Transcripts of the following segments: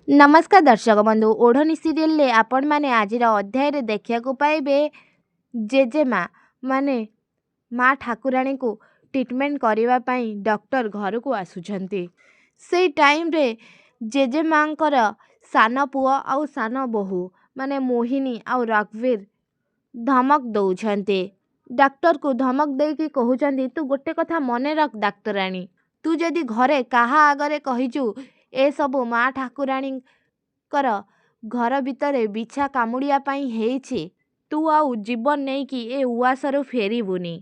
नमस्कार दर्शक बंधु ओढ़नी सीरियल आपण मैंने आज अध्याय देखा पाइबे जेजेमा माने माँ ठाकुराणी को ट्रिटमेंट करने डॉक्टर घर को आसुछंती। से टाइम रे जेजेमांकर सान पुओ आउ सान बोहू माने मोहिनी आउ रघुवीर धमक दौरान डॉक्टर को धमक देकी कहते तू गोटे कथा मन रख डाक्तराणी तू जदि घरे काहा आगरे कहीचु ए सबू माँ ठाकुराणी कर घर भितर बिछा कामुड़िया पाई हेइछि तू आउ जीवन नहीं कि ए उआसरू फेरबुनी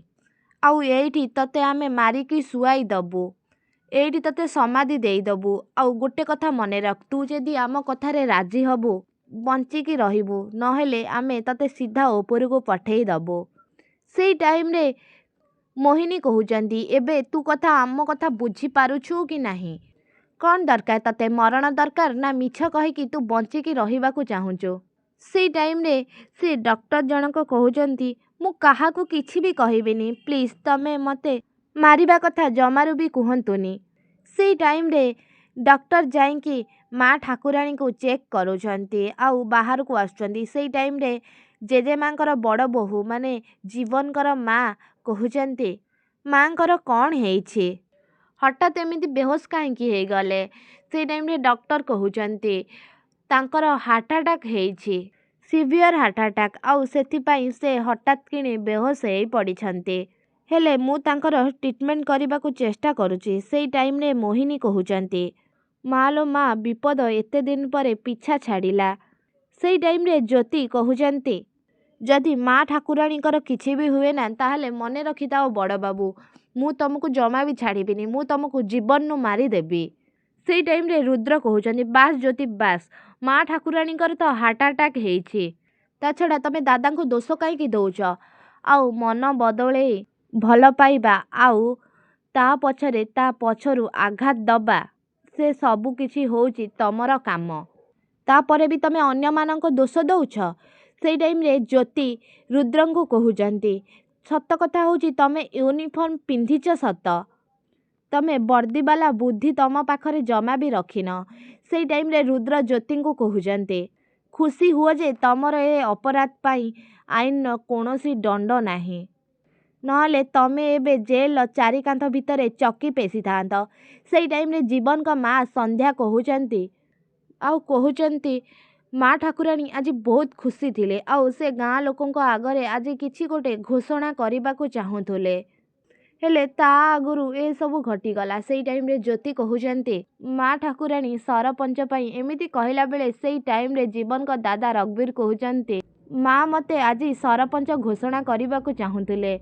आउ एठी तते आमे मारिकी सुआई दबु एठी तते समाधि देईदबु आउ गोटे कथा मन रख तू जदि आम कथारे राजी हबु बंचिकी रहिबु नहेले आमे तते सीधा ऊपर को पठेई दबु। सेई टाइम रे मोहिनी कहउचंदी एबे तू कथा आम कथा बुझी पारुछु कि नाही कौन दरकार तते मरण दरकार ना मिछ कहीकि तू बंचिकी रहिबाकू चाहुचु। सेई टाइम रे से डॉक्टर जनक कहउचंती मु काहाकू किछि भी कहिबिनी प्लीज तमे मते मारिबा कथा जमारू भी कुहंतुनी। सेई टाइम रे डॉक्टर जाइंकी माँ ठाकुराणी को चेक करूछंती आउ बाहर को आसुचंती। सेई टाइम रे जेजेमांकर बड़ बोहू माने जीवनकर माँ कहउचंती मांकर कौन हेइछि हठात एमिति बेहोश कहीं गले। से टाइम रे डॉक्टर कहउचंती तांकर हार्ट अटैक हेइछि सीवियर हार्ट अटैक आउ सेथिपाई से हठात किनी बेहोश हेई पड़िछंती हेले मु तांकर ट्रीटमेंट करबाकू चेष्टा करूची। सेई टाइम रे मोहिनी कहउचंती मालो माँ विपद एते दिन परे पीछा छाड़िला। सेई टाइम रे ज्योति कहउचंती जदि माँ ठाकुराणीकर किछि भी हुए ना ताहले मने रखिताओ बड़ बाबू मु तुमको जमा भी छाड़िबिनी मु तुमको जीवन नु मारी देबी। सेई टाइम रे रुद्र कहउचंती बास ज्योति बास माँ ठाकुराणीकर तो हार्ट अटैक हेइछि ता छड़ा तमे दादा को दोष कहीं दौच आउ मन बदले भल पाइबा आउ ता पछरे ता पछरु आघात दबा से सबु किछि होउछि तमर काम तापरे भी तमे अन्य मानक दोष दौछ। सेई टाइम रे ज्योति रुद्रंको कहउचंती सत कथा होउछि तमे यूनिफॉर्म पिंधिच सत तमे वर्दी वाला बुद्धि तम पाखरे जमा भी रखिन। सेई टाइम रे रुद्र ज्योति को कहउचंती खुशी हुओ जे तमर ए अपराध पाई आईन कोनोसी दंड नाही नहले तमे एबे जेल चारि कांथ भितरे चक्की पेसी थांत। सेई टाइम रे जीवन का माँ संध्या कहउचंती आउ कहउचंती माँ ठाकुराणी आज बहुत खुशी थिले आउ से गाँ लोकों आगरे आज किछि गोटे घोषणा करबाकू चाहुथुले हेले ता आगुरु ए सबु घटीगला। सेई टाइम रे ज्योति कहउचंती माँ ठाकुराणी सरपंच पाई एमिति कहला बेले सेई टाइम रे जीवन का दादा रघुवीर कहउचंती माँ मते आज सरपंच घोषणा करबाकू चाहुथुले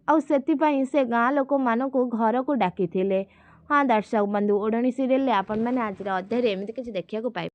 आउ सेथिपाई से गाँ लोक मानकू घर को डाकिथिले। हाँ दर्शक बंधु ओढ़नी सीरियल आपण मैंने आज अध्याय एमिति किछि देखिया को पाइबे।